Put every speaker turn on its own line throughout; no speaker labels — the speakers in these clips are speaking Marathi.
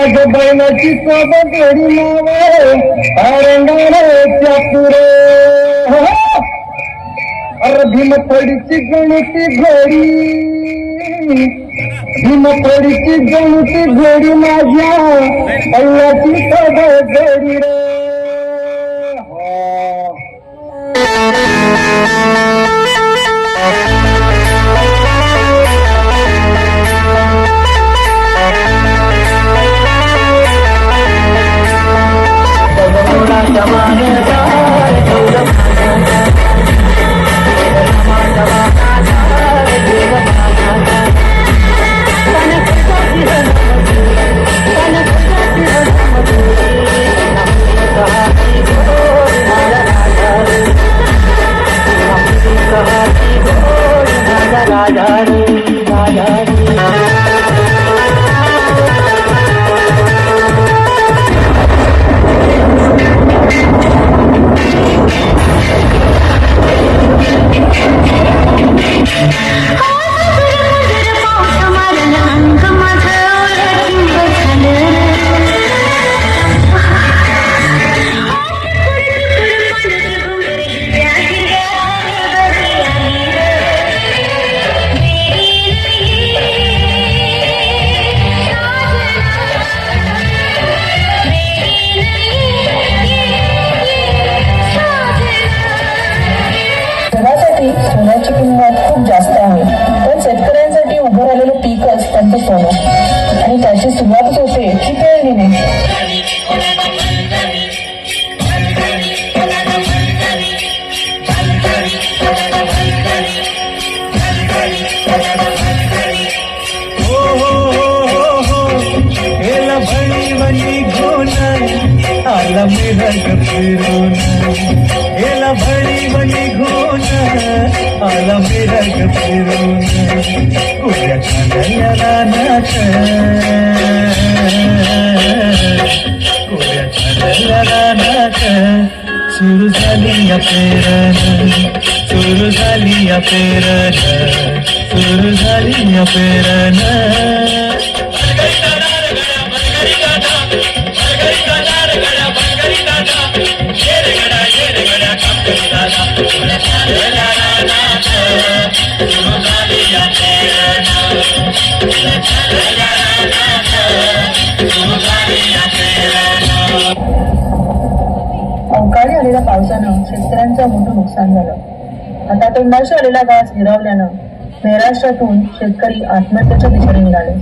माझ्या बैलाची सोबत घडी नावे रंगाच्या पुरे अरे भीमथडीची गणती घोडी भीमथडीची गणती घोडी माझ्या बैलाची सोबत घडी रे
सोन्याची किंमत खूप जास्त आहे, पण शेतकऱ्यांसाठी उभं राहिलेलं पीकच त्यांचं सोनं आणि त्याची सुरुवातच होते की पेरणीने.
आला मेरा गफिरून गेला भडी बनी घोन आला मेरा गफिरून कुड्या छानल्याला नाच कुड्या छानल्याला नाच सुरू झाली या पेरण सुरू झाली या पेरण सुरू झाली या पेरण
अवकाळी आलेल्या पावसानं शेतकऱ्यांचं मोठं नुकसान झालं. आता तोंडाशी आलेला घास हिरावल्यानं महाराष्ट्रातून शेतकरी आत्महत्येच्या दिशेने निघाले.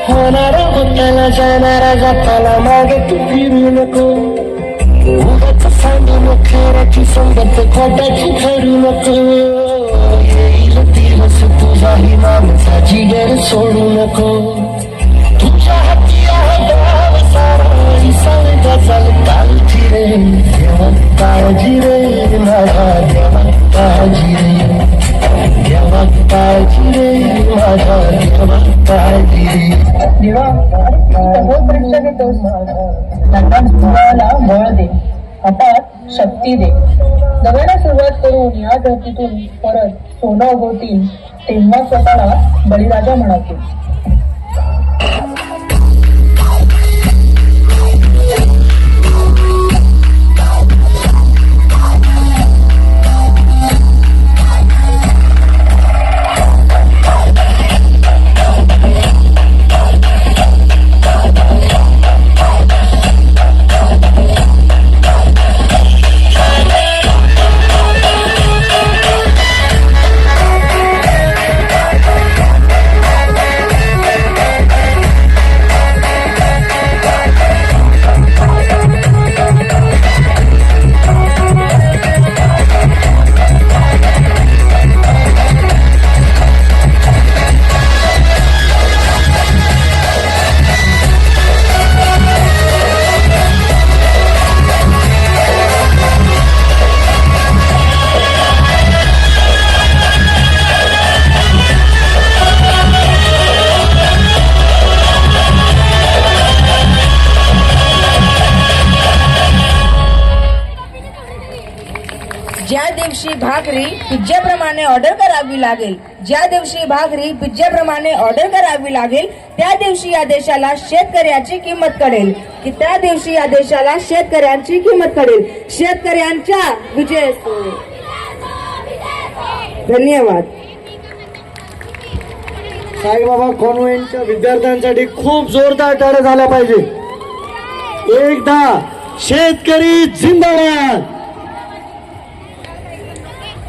होणारा होताना जाणारा जाताना मागे तू फिरू नको, उगाच सांगू नको संगत खोटाची ठरू नको. येईल दिवस तुझाही नामचा जिगर सोडू नको. तुझ्या हाती आहे सारा सांगा चालताल रे देवा काळजी रे माझा देवा काळजी रे देवा काळजी रे माझा देवा काळजी रे.
देवा कठोर परीक्षा घेतोस, नंतर बळ दे, हातात शक्ती दे. जगायला सुरुवात करून या धरतीतून परत सोनं उगवतील तेव्हा स्वतःला बळीराजा म्हणावतील.
ज्या दिवशी भाकरी पिझ्झाप्रमाणे ऑर्डर करावी लागेल, ज्या दिवशी भाकरी पिझ्झाप्रमाणे ऑर्डर करावी लागेल, त्या दिवशी या देशाला शेतकऱ्याची किंमत कळेल, की त्या दिवशी या देशाला शेतकऱ्यांची किंमत कळेल. शेतकऱ्यांच्या विजय असो. धन्यवाद.
साईबाबा कॉन्व्हेंटच्या विद्यार्थ्यांसाठी खूप जोरदार टाळ्या झाल्या पाहिजे. एकदा शेतकरी जिंदाबाद.